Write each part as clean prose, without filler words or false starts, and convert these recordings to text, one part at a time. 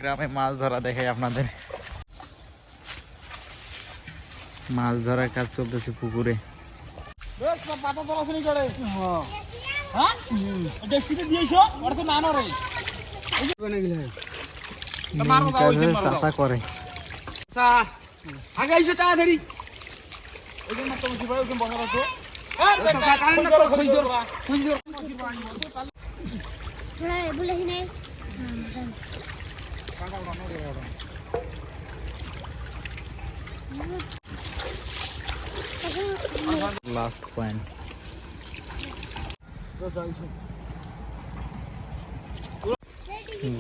গ্রামে মাছ ধরা দেখাই আপনাদের। মাছ ধরার কাজ চলতেছে পুকুরে। চাষা করে লাস্ট পয়েন্ট।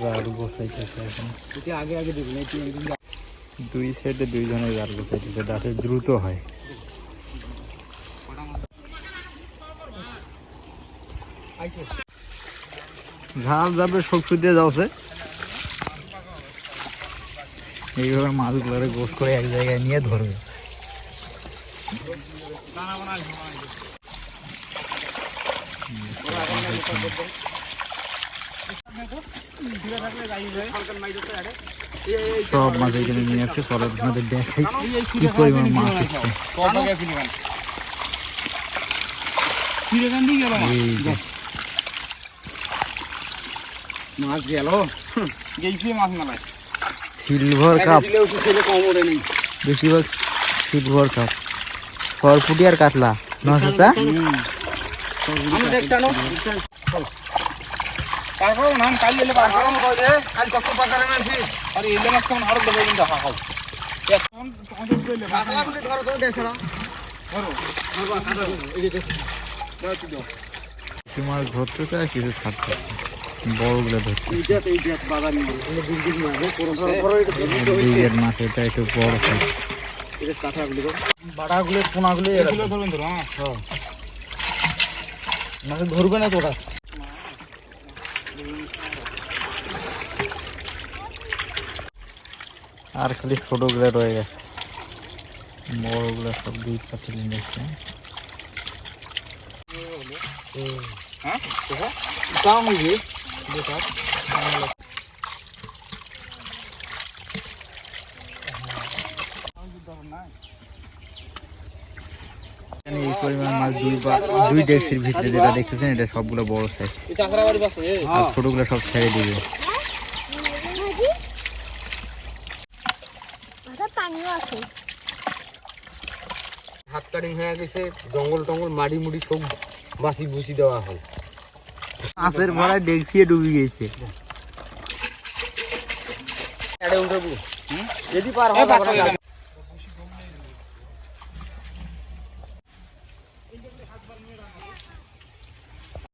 জাল গোছাইতেছে এখন। দুই সাইডে দুইজনে জাল গোছাইতেছে যাতে দ্রুত হয়। ঝাল যাবে শক্তি দিয়ে যাচ্ছে। এইভাবে মাছগুলো গোছ করে এক জায়গায় নিয়ে ধরবে। সব মাছ এখানে নিয়ে আসছে। চলো আপনাদের দেখাই কি পরিমাণ মাছ উঠছে। মাছ গেল মাছ মেলায় সিলভার কাপ, বেশিরভাগ সিলভার কাপ, ফরফুটি আর কাতলা। নশা মাছ ধরতেছে আর কিছু ছাড়তেছে। বড়গুলো ধরছে মাছ, এটা একটু বড় সাইজ। বাটাগুলো পোনাগুলো ধরবে না তোরা। আর খালি ছোটগুলো রয়ে গেছে, বড়গুলো সব দুই পাখি নিয়েছে। এই পরিমাণ মাছ দুই ডেক্সির ভিতরে যেটা দেখতেছেন এটা সবগুলো বড় সাইজ, আর ছোটগুলো সব ছেড়ে দিবে। হাত কাটিং হয়ে গেছে, জঙ্গল টঙ্গল মাটি মুড়ি সব বাসি বুসি দেওয়া হয়। মাছের ভরায় ডেক্সিয়ে ডুবে গেছে। যদি পার হয়